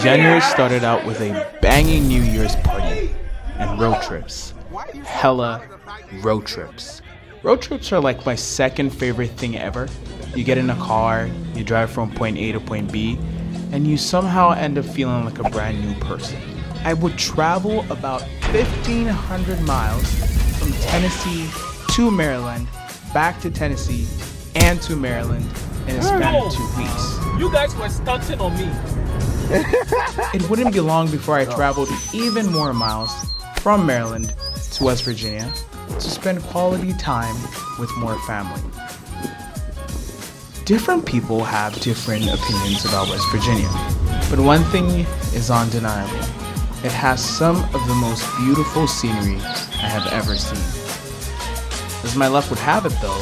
January started out with a banging New Year's party and road trips. Hella road trips. Road trips are like my second favorite thing ever. You get in a car, you drive from point A to point B, and you somehow end up feeling like a brand new person. I would travel about 1,500 miles from Tennessee to Maryland, back to Tennessee, and to Maryland in a span of 2 weeks. You guys were stunting on me. It wouldn't be long before I traveled even more miles from Maryland to West Virginia to spend quality time with more family. Different people have different opinions about West Virginia, but one thing is undeniable. It has some of the most beautiful scenery I have ever seen. As my luck would have it though,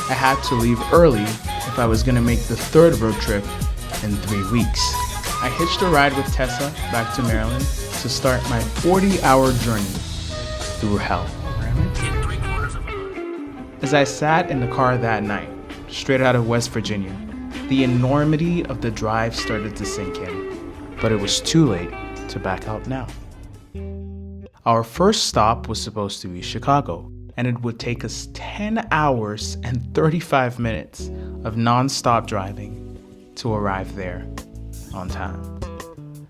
I had to leave early if I was going to make the third road trip in 3 weeks. I hitched a ride with Tessa back to Maryland to start my 40-hour journey through hell. As I sat in the car that night, straight out of West Virginia, the enormity of the drive started to sink in, but it was too late to back out now. Our first stop was supposed to be Chicago, and it would take us 10 hours and 35 minutes of non-stop driving to arrive there on time.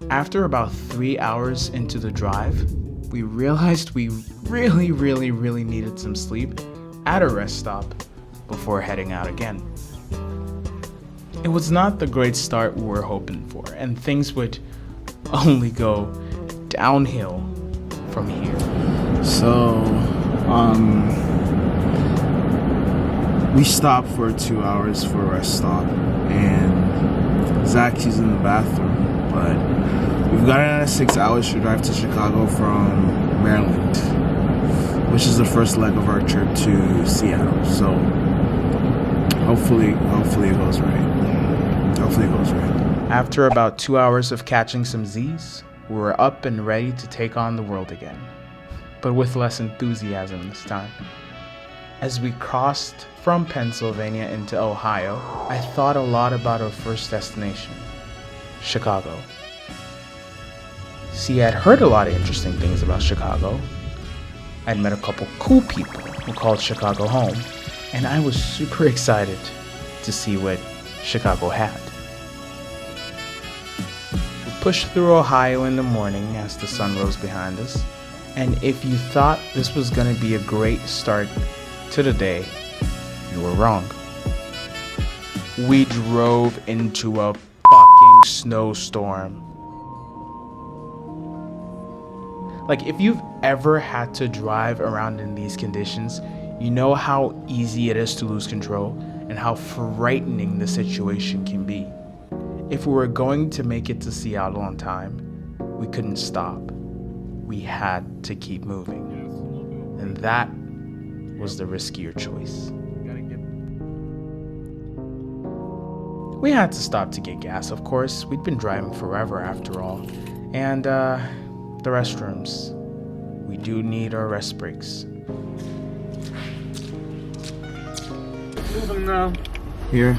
After about 3 hours into the drive, we realized we really needed some sleep at a rest stop before heading out again. It was not the great start we were hoping for, and things would only go downhill from here. So, we stopped for 2 hours for a rest stop, and Zach's in the bathroom, but we've got another 6 hours to drive to Chicago from Maryland, which is the first leg of our trip to Seattle. So hopefully it goes right. Hopefully it goes right. After about 2 hours of catching some Z's, we were up and ready to take on the world again, but with less enthusiasm this time. As we crossed from Pennsylvania into Ohio, I thought a lot about our first destination, Chicago. See, I'd heard a lot of interesting things about Chicago. I'd met a couple cool people who called Chicago home, and I was super excited to see what Chicago had. We pushed through Ohio in the morning as the sun rose behind us, and if you thought this was going to be a great start to the day, you were wrong. We drove into a fucking snowstorm. Like, if you've ever had to drive around in these conditions, you know how easy it is to lose control and how frightening the situation can be. If we were going to make it to Seattle on time, we couldn't stop. We had to keep moving. And that was the riskier choice. We had to stop to get gas, of course. We'd been driving forever after all. And the restrooms. We do need our rest breaks. Here.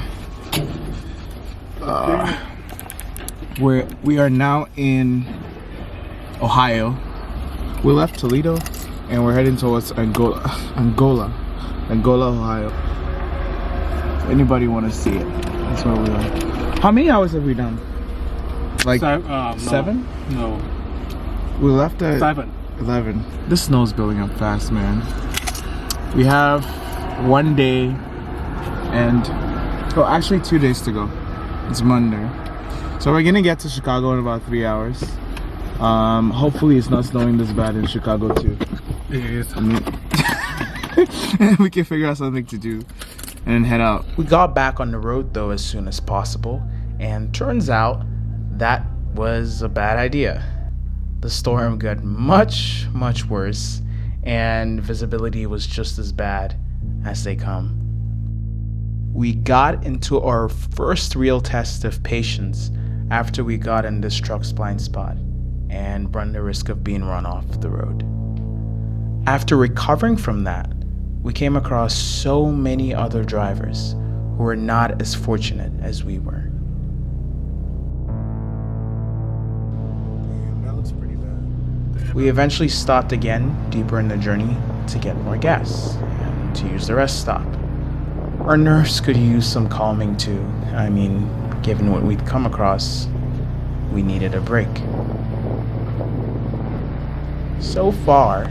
We are now in Ohio. We left Toledo and we're heading towards Angola, Ohio. If anybody want to see it, that's where we are. How many hours have we done? Like 7? No. We left at 11. This snow's building up fast, man. We have 1 day and actually 2 days to go. It's Monday. So we're gonna get to Chicago in about 3 hours. Hopefully it's not snowing this bad in Chicago too. It is. We can figure out something to do and then head out. We got back on the road though as soon as possible, and turns out that was a bad idea. The storm got much worse, and visibility was just as bad as they come. We got into our first real test of patience after we got in this truck's blind spot and run the risk of being run off the road. After recovering from that, we came across so many other drivers who were not as fortunate as we were. We eventually stopped again deeper in the journey to get more gas and to use the rest stop. Our nerves could use some calming too. I mean, given what we'd come across, we needed a break. So far,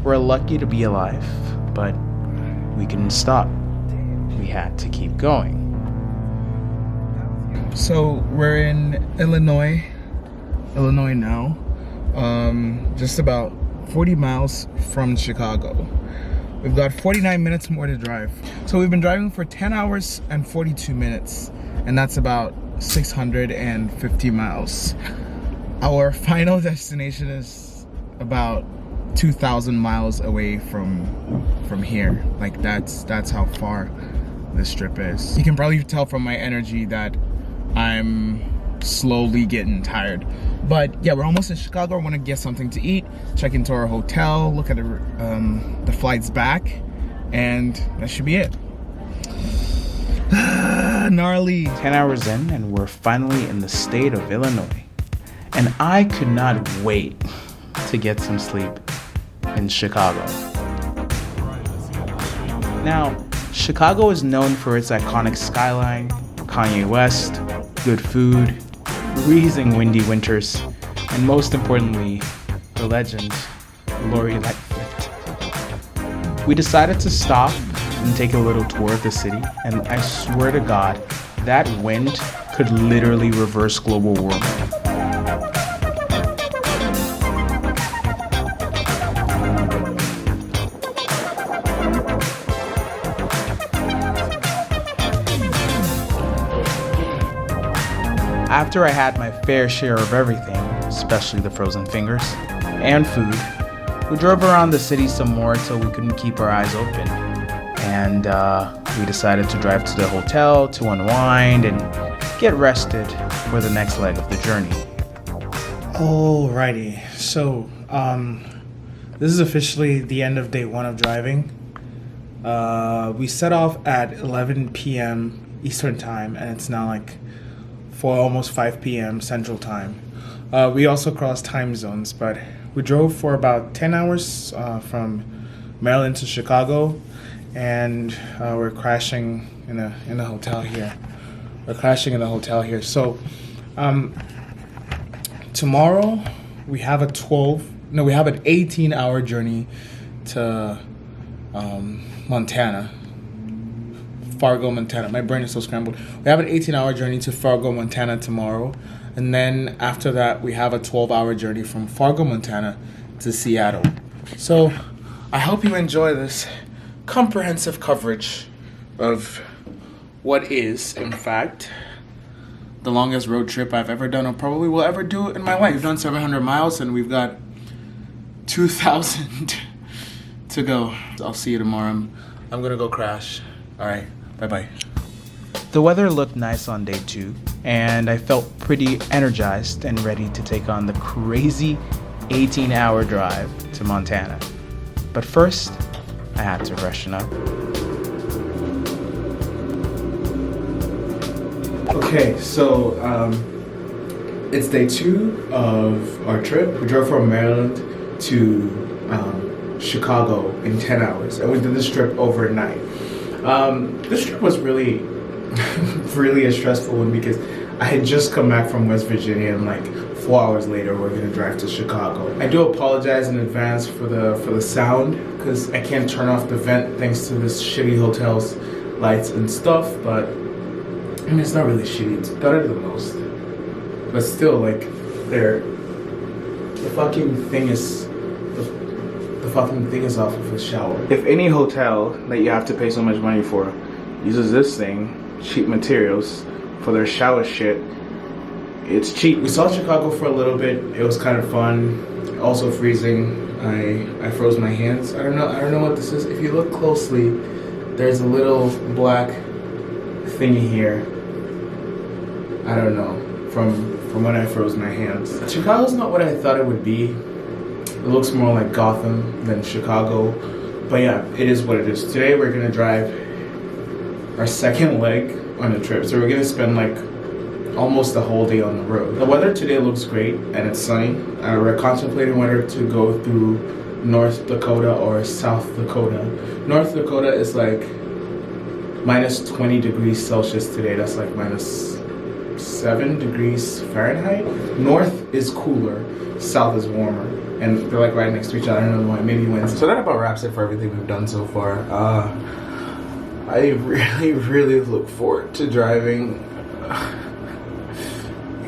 we're lucky to be alive, but we couldn't stop. We had to keep going. So we're in Illinois now, just about 40 miles from Chicago. We've got 49 minutes more to drive. So we've been driving for 10 hours and 42 minutes, and that's about 650 miles. Our final destination is about 2,000 miles away from here. Like that's how far this trip is. You can probably tell from my energy that I'm slowly getting tired. But yeah, we're almost in Chicago. I want to get something to eat, check into our hotel, look at the flights back, and that should be it. Gnarly. 10 hours in, and we're finally in the state of Illinois. And I could not wait to get some sleep in Chicago. Now, Chicago is known for its iconic skyline, Kanye West, good food, freezing windy winters, and most importantly, the legend, Lori Lightfoot. We decided to stop and take a little tour of the city, and I swear to God, that wind could literally reverse global warming. After I had my fair share of everything, especially the frozen fingers, and food, we drove around the city some more till we couldn't keep our eyes open. And we decided to drive to the hotel to unwind and get rested for the next leg of the journey. Alrighty, so this is officially the end of day one of driving. We set off at 11 p.m. Eastern time, and it's now like almost 5 p.m. Central Time. We also crossed time zones, but we drove for about 10 hours from Maryland to Chicago, and we're crashing in a hotel here. So tomorrow we have an 18-hour journey to Montana. Fargo, Montana. My brain is so scrambled. We have an 18-hour journey to Fargo, Montana tomorrow. And then after that, we have a 12-hour journey from Fargo, Montana to Seattle. So I hope you enjoy this comprehensive coverage of what is, in fact, the longest road trip I've ever done or probably will ever do in my life. We've done 700 miles and we've got 2,000 to go. I'll see you tomorrow. I'm going to go crash. All right. Bye-bye. The weather looked nice on day 2, and I felt pretty energized and ready to take on the crazy 18-hour drive to Montana. But first, I had to freshen up. Okay, so it's day 2 of our trip. We drove from Maryland to Chicago in 10 hours, and we did this trip overnight. This trip was really a stressful one because I had just come back from West Virginia, and like 4 hours later we're gonna drive to Chicago. I do apologize in advance for the sound because I can't turn off the vent thanks to this shitty hotel's lights and stuff, but I mean it's not really shitty, it's better than most. But still, like, the fucking thing is off of the shower. If any hotel that you have to pay so much money for uses this thing, cheap materials, for their shower shit, it's cheap. We saw Chicago for a little bit. It was kind of fun. Also freezing. I froze my hands. I don't know what this is. If you look closely, there's a little black thingy here. I don't know. From when I froze my hands. Chicago's not what I thought it would be. It looks more like Gotham than Chicago. But yeah, it is what it is. Today we're gonna drive our second leg on the trip. So we're gonna spend like almost the whole day on the road. The weather today looks great and it's sunny. We're contemplating whether to go through North Dakota or South Dakota. North Dakota is like minus 20 degrees Celsius today. That's like minus 7 degrees Fahrenheit. North is cooler, south is warmer. And they're like right next to each other. I don't know why, maybe Wednesday. So that about wraps it for everything we've done so far. I really look forward to driving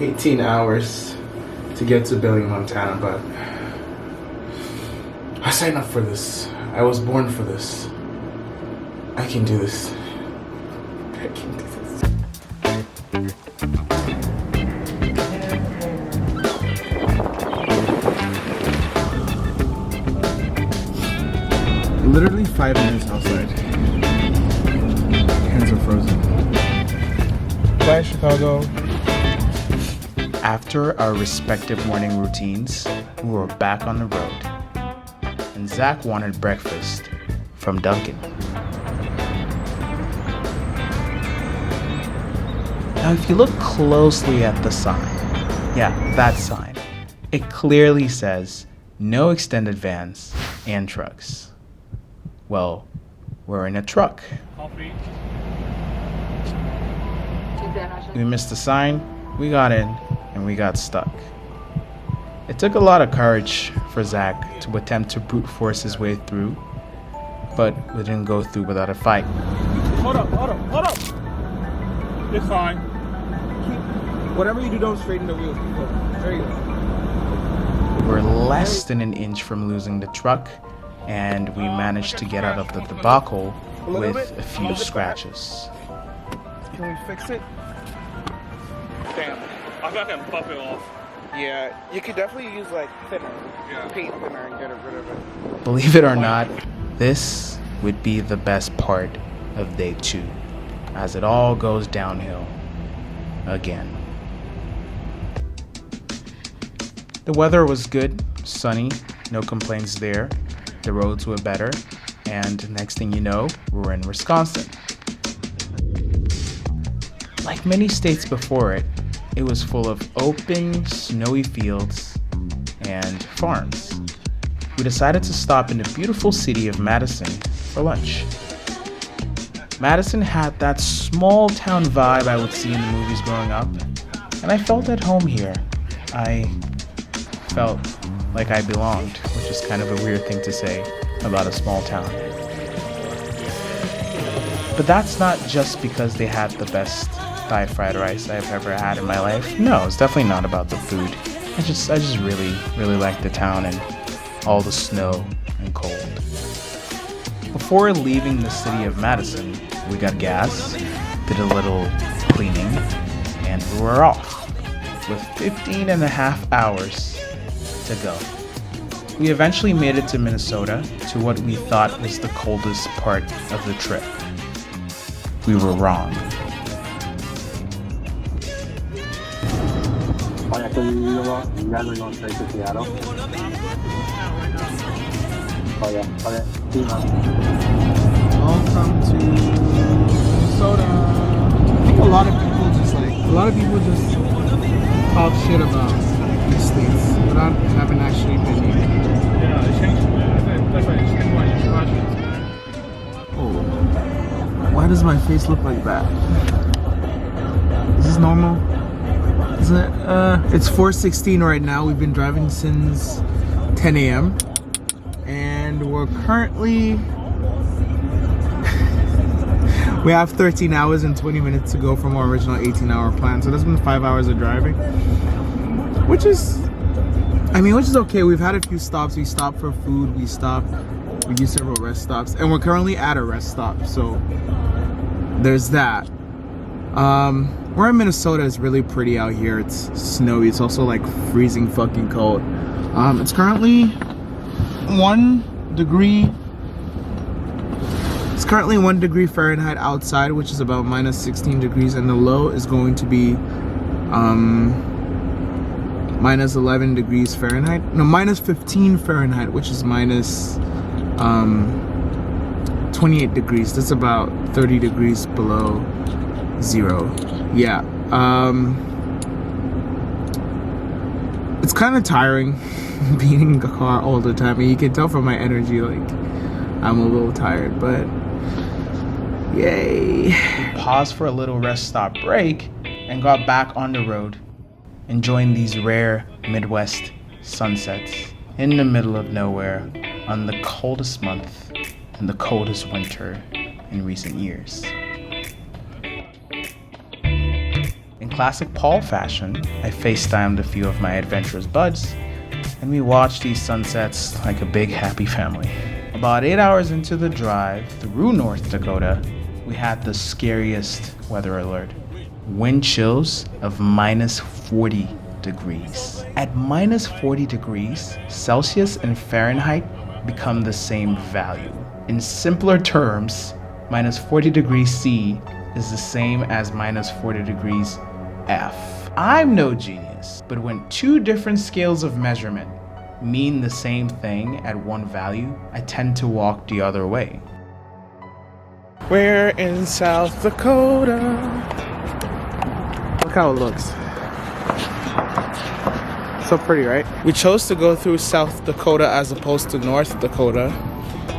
18 hours to get to Billing, Montana, but I signed up for this. I was born for this. I can do this. I can do this. Literally 5 minutes outside. Hands are frozen. Bye, Chicago. After our respective morning routines, we were back on the road. And Zach wanted breakfast from Dunkin'. Now, if you look closely at the sign, yeah, that sign, it clearly says no extended vans and trucks. Well, we're in a truck. We missed the sign, we got in, and we got stuck. It took a lot of courage for Zach to attempt to brute force his way through, but we didn't go through without a fight. Hold up. It's fine. Whatever you do, don't straighten the wheels. There you go. We're less than an inch from losing the truck, and we managed to get out of the debacle with a few scratches. Can we fix it? Damn. I got him buff it off. Yeah, you could definitely use like thinner, paint thinner and get rid of it. Believe it or not, this would be the best part of day 2, as it all goes downhill again. The weather was good, sunny, no complaints there. The roads were better, and next thing you know, we're in Wisconsin. Like many states before it, it was full of open, snowy fields and farms. We decided to stop in the beautiful city of Madison for lunch. Madison had that small town vibe I would see in the movies growing up, and I felt at home here. I felt like I belonged, which is kind of a weird thing to say about a small town. But that's not just because they had the best Thai fried rice I've ever had in my life. No, it's definitely not about the food. I just really like the town and all the snow and cold. Before leaving the city of Madison, we got gas, did a little cleaning, and we were off with 15 and a half hours to go. We eventually made it to Minnesota, to what we thought was the coldest part of the trip. We were wrong. Alright, so you guys are going straight to Seattle? Oh yeah, okay. See you, man. Welcome to Minnesota. I think a lot of people just talk shit about these states without having actually been here. Yeah, it changed. That's why it's changed my impressions. Oh, why does my face look like that? Is this normal? Is it? It's 4:16 right now. We've been driving since 10 a.m. and we're currently we have 13 hours and 20 minutes to go from our original 18-hour plan. So that's been 5 hours of driving, which is okay. We've had a few stops. We stopped for food. We do several rest stops, and we're currently at a rest stop. So there's that. We're in Minnesota. It's really pretty out here. It's snowy. It's also like freezing fucking cold. It's currently 1 degree. It's currently 1 degree Fahrenheit outside, which is about minus 16 degrees, and the low is going to be minus 11 degrees Fahrenheit. No, minus 15 Fahrenheit, which is minus 28 degrees. That's about 30 degrees below zero. Yeah. kind of tiring being in the car all the time. And you can tell from my energy, like, I'm a little tired, but yay. We paused for a little rest stop break and got back on the road, enjoying these rare Midwest sunsets in the middle of nowhere on the coldest month and the coldest winter in recent years. In classic Paul fashion, I FaceTimed a few of my adventurous buds, and we watched these sunsets like a big happy family. About 8 hours into the drive through North Dakota, we had the scariest weather alert. Wind chills of minus 40 degrees. At minus 40 degrees, Celsius and Fahrenheit become the same value. In simpler terms, minus 40 degrees C is the same as minus 40 degrees F. I'm no genius, but when two different scales of measurement mean the same thing at one value, I tend to walk the other way. We're in South Dakota. Look how it looks. So pretty, right? We chose to go through South Dakota as opposed to North Dakota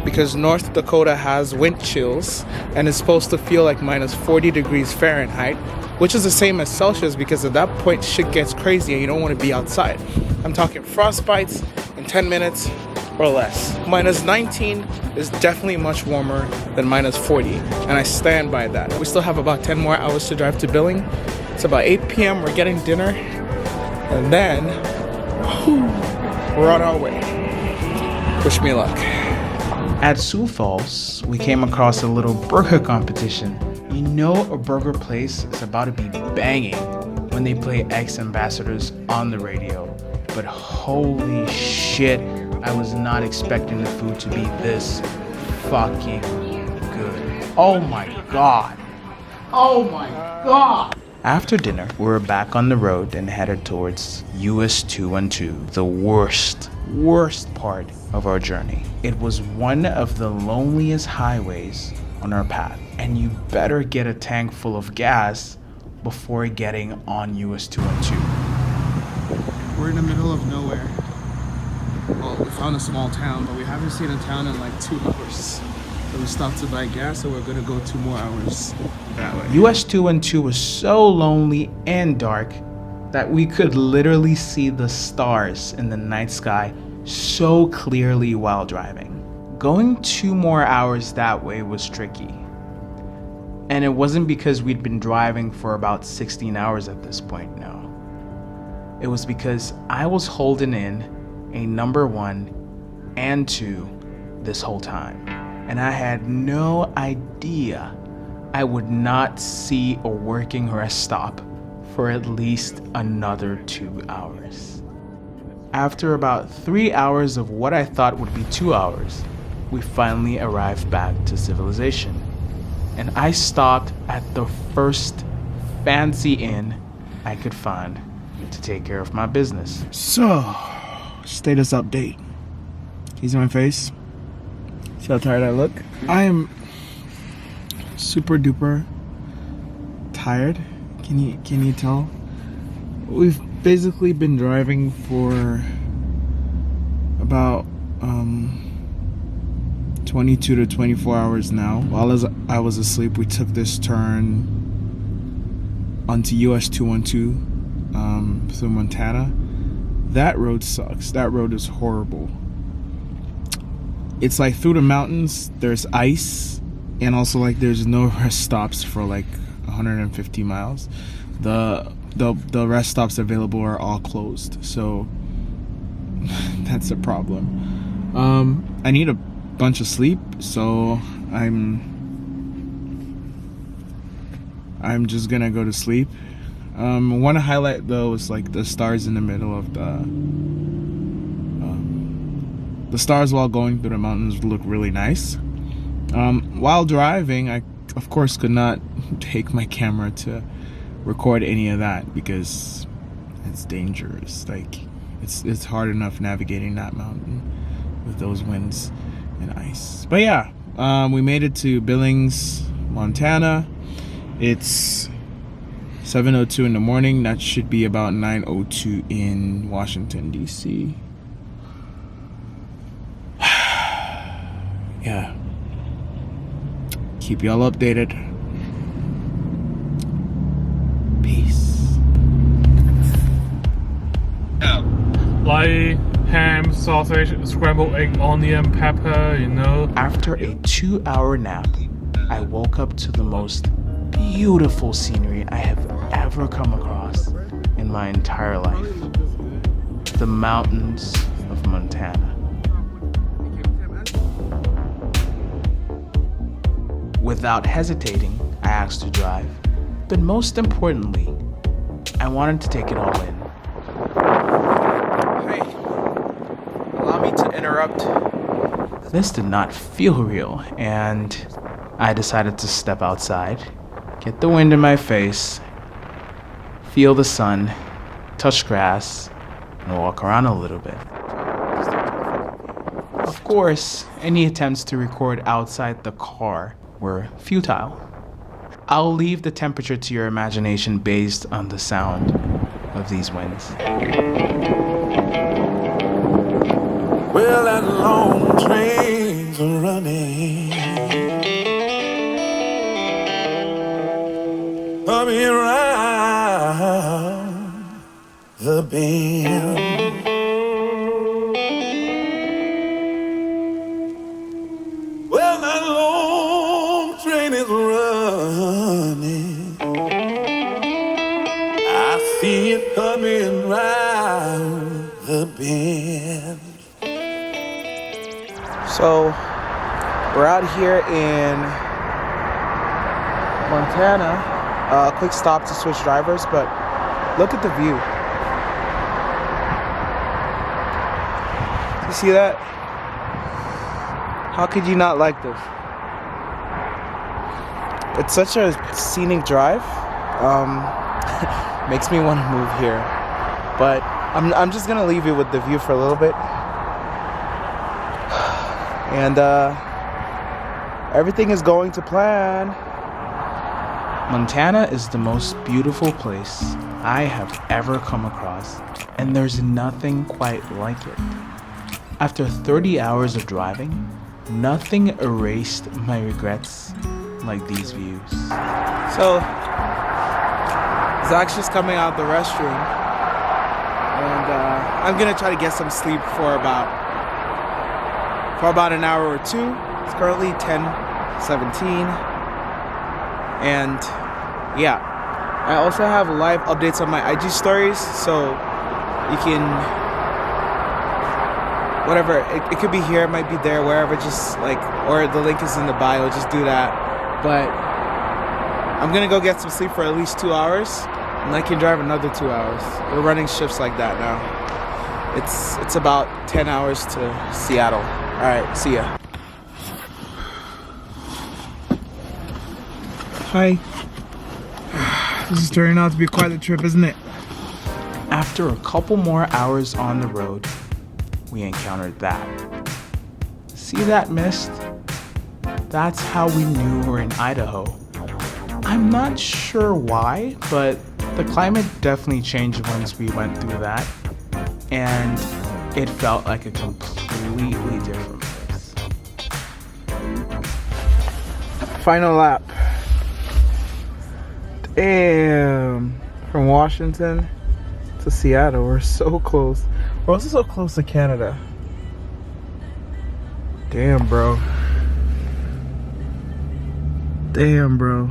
because North Dakota has wind chills and it's supposed to feel like minus 40 degrees Fahrenheit, which is the same as Celsius, because at that point shit gets crazy and you don't want to be outside. I'm talking frostbites in 10 minutes or less. Minus 19 is definitely much warmer than minus 40, and I stand by that. We still have about 10 more hours to drive to Billing. It's about 8 p.m. We're getting dinner, and then we're on our way. Wish me luck. At Sioux Falls, we came across a little burger competition. You know a burger place is about to be banging when they play ex-ambassadors on the radio. But holy shit, I was not expecting the food to be this fucking good. Oh my god. Oh my god. After dinner, we were back on the road and headed towards US 212, the worst part of our journey. It was one of the loneliest highways on our path, and you better get a tank full of gas before getting on US 212. We're in the middle of nowhere. Well, we found a small town, but we haven't seen a town in like 2 hours. So we stopped to buy gas, so we're gonna go 2 more hours that way. US 212 was so lonely and dark that we could literally see the stars in the night sky so clearly while driving. Going 2 more hours that way was tricky. And it wasn't because we'd been driving for about 16 hours at this point, no. It was because I was holding in a number 1 and 2 this whole time. And I had no idea I would not see a working rest stop for at least another 2 hours. After about 3 hours of what I thought would be 2 hours, we finally arrived back to civilization. And I stopped at the first fancy inn I could find to take care of my business. So, status update. Can you see my face? See how tired I look? I am super duper tired. Can you tell? We've basically been driving for about 22 to 24 hours now. While I was asleep, we took this turn onto US 212 through Montana. That road sucks. That road is horrible. It's like through the mountains, there's ice, and also like there's no rest stops for like 150 miles. The rest stops available are all closed, so that's a problem. I need a bunch of sleep, so I'm just gonna go to sleep. Want to highlight though is like the stars in the middle of the stars while going through the mountains look really nice. While driving, I of course could not take my camera to record any of that because it's dangerous. Like it's hard enough navigating that mountain with those winds and ice. But yeah, we made it to Billings, Montana. It's 7:02 in the morning. That should be about 9:02 in Washington, D.C. Yeah. Keep y'all updated. Peace. Like ham, sausage, scrambled egg, onion, pepper, you know. After a 2-hour nap, I woke up to the most beautiful scenery I have ever come across in my entire life. The mountains of Montana. Without hesitating, I asked to drive, but most importantly, I wanted to take it all in. Hey, allow me to interrupt. This did not feel real, and I decided to step outside, get the wind in my face, feel the sun, touch grass, and walk around a little bit. Of course, any attempts to record outside the car were futile. I'll leave the temperature to your imagination based on the sound of these winds. Well, that long train's running, coming around the bend. Well, that long train is running, I see it coming round the bend. So, we're out here in Montana. A quick stop to switch drivers, but look at the view. You see that? How could you not like this? It's such a scenic drive. Makes me want to move here. But I'm just gonna leave you with the view for a little bit. And everything is going to plan. Montana is the most beautiful place I have ever come across, and there's nothing quite like it. After 30 hours of driving, nothing erased my regrets like these views. So, Zach's just coming out of the restroom, and I'm gonna try to get some sleep for about an hour or two. It's currently 10:17, and yeah, I also have live updates on my IG stories, so you can, whatever, it could be here, it might be there, wherever, just like, or the link is in the bio, just do that. But I'm gonna go get some sleep for at least 2 hours, and I can drive another 2 hours. We're running shifts like that now. It's about 10 hours to Seattle. All right, see ya. Hi. This is turning out to be quite the trip, isn't it? After a couple more hours on the road, we encountered that. See that mist? That's how we knew we're in Idaho. I'm not sure why, but the climate definitely changed once we went through that, and it felt like a completely different place. Final lap. Damn. From Washington to Seattle, we're so close. We're also so close to Canada. Damn, bro. Damn, bro.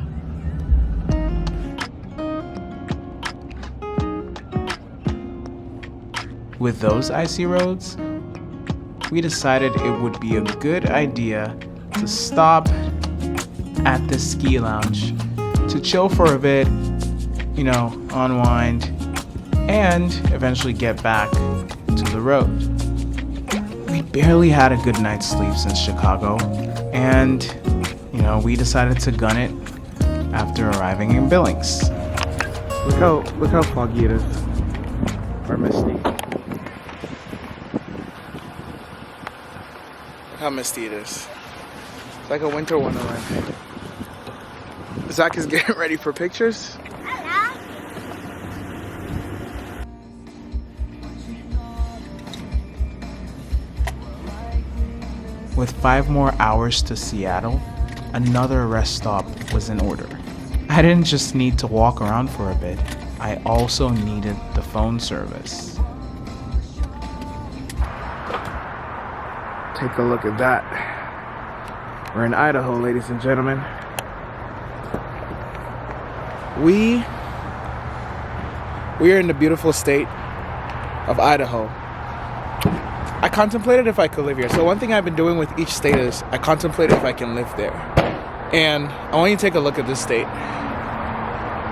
With those icy roads, we decided it would be a good idea to stop at the ski lounge to chill for a bit, you know, unwind, and eventually get back to the road. We barely had a good night's sleep since Chicago, and, you know, we decided to gun it after arriving in Billings. Look how foggy it is. Or misty. Look how misty it is. It's like a winter wonderland. Zach is getting ready for pictures. Hello. With 5 more hours to Seattle, another rest stop was in order. I didn't just need to walk around for a bit, I also needed the phone service. Take a look at that. We're in Idaho, ladies and gentlemen. We are in the beautiful state of Idaho. I contemplated if I could live here. So one thing I've been doing with each state is I contemplated if I can live there. And I want you to take a look at this state.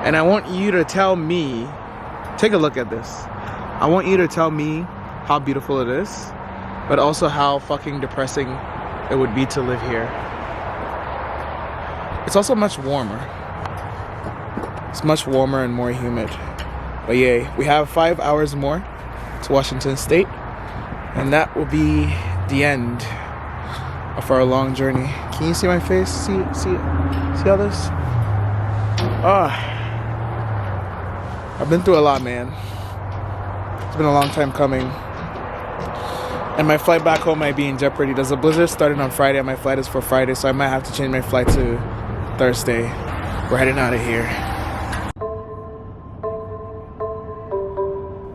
And I want you to tell me, take a look at this. I want you to tell me how beautiful it is, but also how fucking depressing it would be to live here. It's also much warmer. It's much warmer and more humid. But yay, we have 5 hours more to Washington State, and that will be the end of our long journey. Can you see my face? See all this? I've been through a lot, man. It's been a long time coming. And my flight back home might be in jeopardy. There's a blizzard starting on Friday, and my flight is for Friday, so I might have to change my flight to Thursday. We're heading out of here.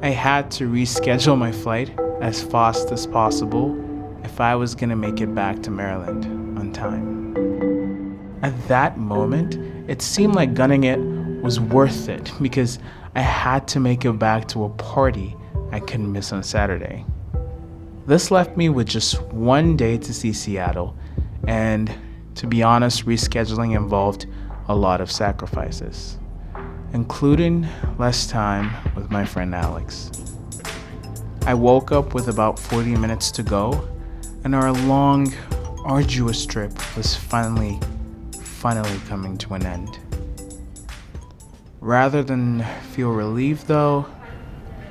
I had to reschedule my flight as fast as possible if I was gonna make it back to Maryland on time. At that moment, it seemed like gunning it was worth it because I had to make it back to a party I couldn't miss on Saturday. This left me with just 1 day to see Seattle, and to be honest, rescheduling involved a lot of sacrifices, including less time with my friend Alex. I woke up with about 40 minutes to go, and our long, arduous trip was finally coming to an end. Rather than feel relieved though,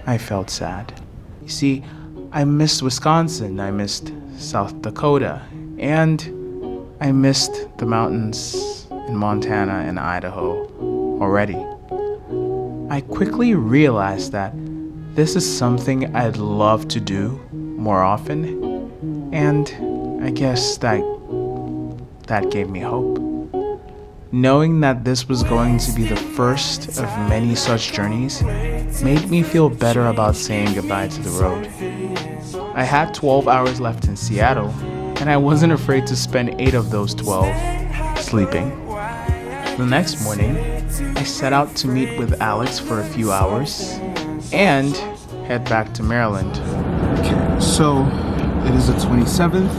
I felt sad. You see, I missed Wisconsin, I missed South Dakota, and I missed the mountains in Montana and Idaho already. I quickly realized that this is something I'd love to do more often, and I guess that gave me hope. Knowing that this was going to be the first of many such journeys made me feel better about saying goodbye to the road. I had 12 hours left in Seattle, and I wasn't afraid to spend 8 of those 12 sleeping. The next morning, I set out to meet with Alex for a few hours and head back to Maryland. Okay, so it is the 27th.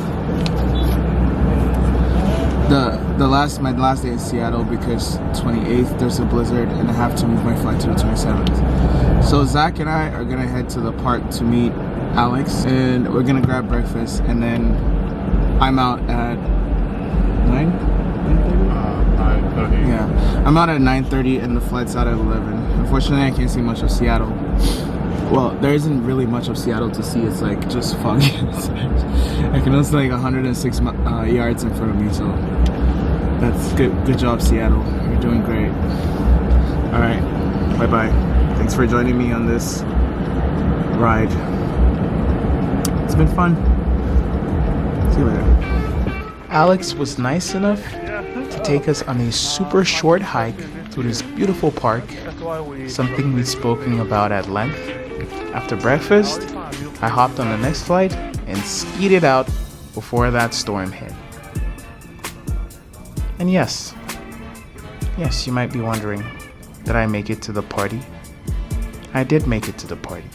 My last day in Seattle because 28th there's a blizzard and I have to move my flight to the 27th. So Zach and I are gonna head to the park to meet Alex, and we're gonna grab breakfast, and then I'm out at 9:30. Yeah, I'm out at 9:30 and the flight's out at 11. Unfortunately, I can't see much of Seattle. Well, there isn't really much of Seattle to see. It's like just foggy. I can only see like 106 yards in front of me, so that's good. Good job, Seattle. You're doing great. All right, bye-bye. Thanks for joining me on this ride. It's been fun. See you later. Alex was nice enough to take us on a super short hike through this beautiful park, something we'd spoken about at length. After breakfast, I hopped on the next flight and skeeted out before that storm hit. And yes, you might be wondering, did I make it to the party? I did make it to the party.